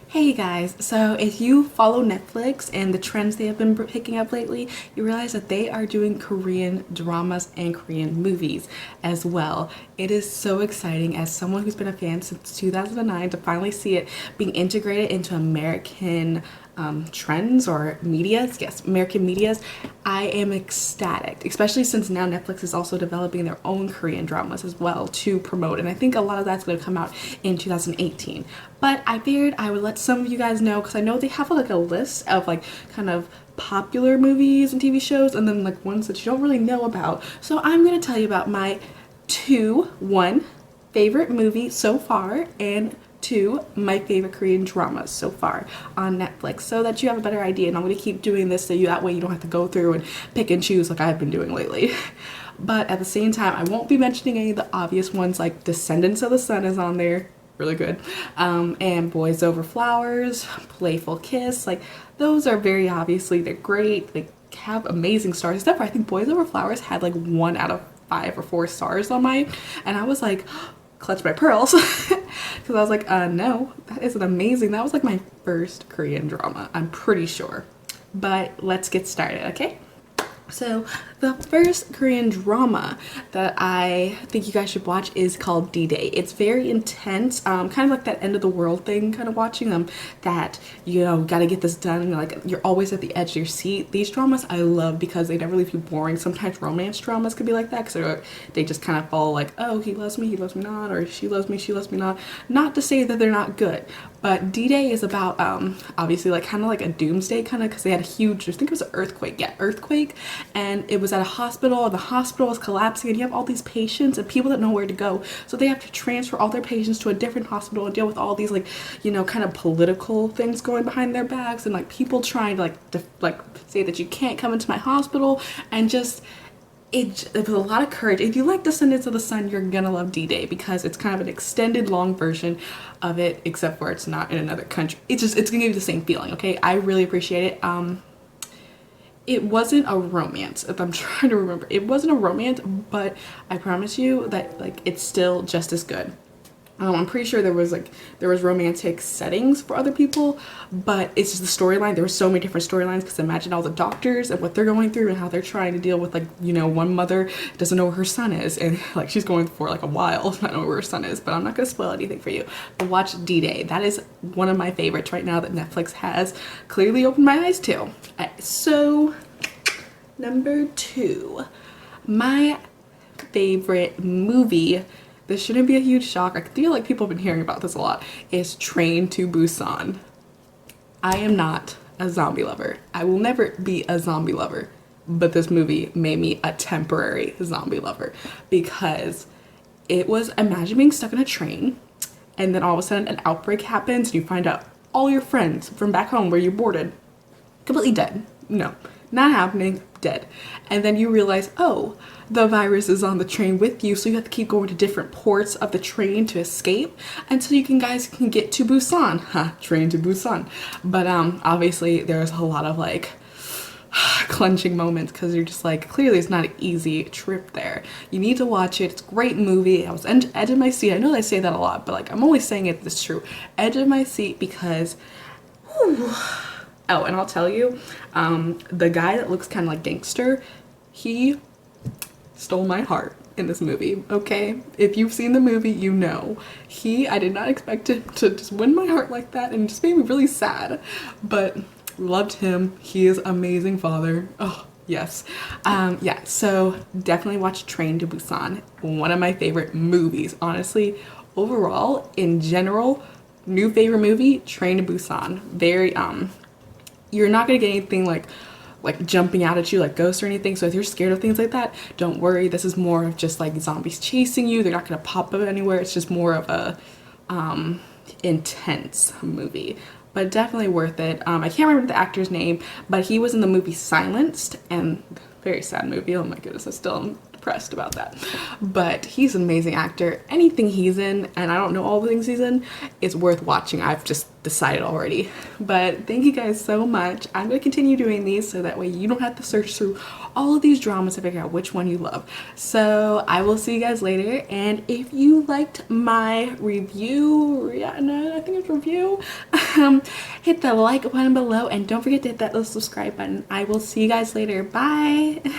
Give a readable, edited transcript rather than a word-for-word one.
Hey guys, so if you follow Netflix and the trends they have been picking up lately, you realize that they are doing Korean dramas and Korean movies as well. It is so exciting as someone who's been a fan since 2009 to finally see it being integrated into American trends or medias. Yes, American medias. I am ecstatic, especially since now Netflix is also developing their own Korean dramas as well to promote. And I think a lot of that's going to come out in 2018. But I figured I would let some of you guys know because I know they have like a list of like kind of popular movies and TV shows and then like ones that you don't really know about. So I'm going to tell you about my one favorite movie so far and two my favorite Korean dramas so far on Netflix so that you have a better idea, and I'm going to keep doing this so you that way you don't have to go through and pick and choose like I've been doing lately. But at the same time, I won't be mentioning any of the obvious ones like Descendants of the Sun is on there, really good, and Boys Over Flowers, Playful Kiss, like those are very obviously they're great, they have amazing stars, except for I think Boys Over Flowers had like 1 out of 5 or 4 stars on mine, and I was like clutch my pearls because I was like no, that is an amazing, that was like my first Korean drama, I'm pretty sure. But let's get started, okay? So the first Korean drama that I think you guys should watch is called D-Day. It's very intense, kind of like that end of the world thing, kind of watching them, that you know gotta get this done and like you're always at the edge of your seat. These dramas I love because they never leave you boring. Sometimes romance dramas could be like that because they just kind of follow like, oh, he loves me not, or she loves me not. Not to say that they're not good, but D-Day is about obviously like kind of like a doomsday kind of, because they had a huge, I think it was an earthquake, yeah, earthquake, and it was at a hospital and the hospital is collapsing and you have all these patients and people that know where to go, so they have to transfer all their patients to a different hospital and deal with all these like, you know, kind of political things going behind their backs and like people trying to like say that you can't come into my hospital, and just it was a lot of courage. If you like Descendants of the Sun, you're gonna love D-Day because it's kind of an extended long version of it, except for it's not in another country. It's gonna give you the same feeling, okay? I really appreciate it. It wasn't a romance, if I'm trying to remember. It wasn't a romance, but I promise you that like it's still just as good. I'm pretty sure there was romantic settings for other people, but it's just the storyline. There were so many different storylines because imagine all the doctors and what they're going through and how they're trying to deal with, like, you know, one mother doesn't know where her son is and like she's going for like a while not knowing where her son is. But I'm not gonna spoil anything for you. But watch D-Day. That is one of my favorites right now that Netflix has clearly opened my eyes to. So number two, my favorite movie, this shouldn't be a huge shock, I feel like people have been hearing about this a lot, is Train to Busan. I am not a zombie lover. I will never be a zombie lover, but this movie made me a temporary zombie lover because it was, imagine being stuck in a train and then all of a sudden an outbreak happens and you find out all your friends from back home where you boarded completely dead. No, not happening, dead. And then you realize, oh, the virus is on the train with you, so you have to keep going to different ports of the train to escape until you guys can get to Busan. Train to Busan. But obviously there's a lot of like clenching moments because you're just like, clearly it's not an easy trip there. You need to watch it. It's a great movie. I was edge of my seat. I know I say that a lot, but like I'm only saying it, it's true. Edge of my seat because whew. Oh, and I'll tell you, the guy that looks kind of like gangster, he stole my heart in this movie, okay? If you've seen the movie, you know. I did not expect him to just win my heart like that, and it just made me really sad. But loved him. He is amazing father. Oh, yes. Yeah, so definitely watch Train to Busan. One of my favorite movies, honestly. Overall, in general, new favorite movie, Train to Busan. Very, you're not gonna get anything like jumping out at you like ghosts or anything, so if you're scared of things like that, don't worry. This is more of just like zombies chasing you. They're not gonna pop up anywhere. It's just more of a intense movie, but definitely worth it. I can't remember the actor's name, but he was in the movie Silenced, and very sad movie. Oh my goodness, I still am depressed about that. But he's an amazing actor. Anything he's in, and I don't know all the things he's in, is worth watching. I've just decided already. But thank you guys so much. I'm going to continue doing these so that way you don't have to search through all of these dramas to figure out which one you love. So I will see you guys later, and if you liked my review, yeah, no, I think it's review hit the like button below and don't forget to hit that little subscribe button. I will see you guys later. Bye.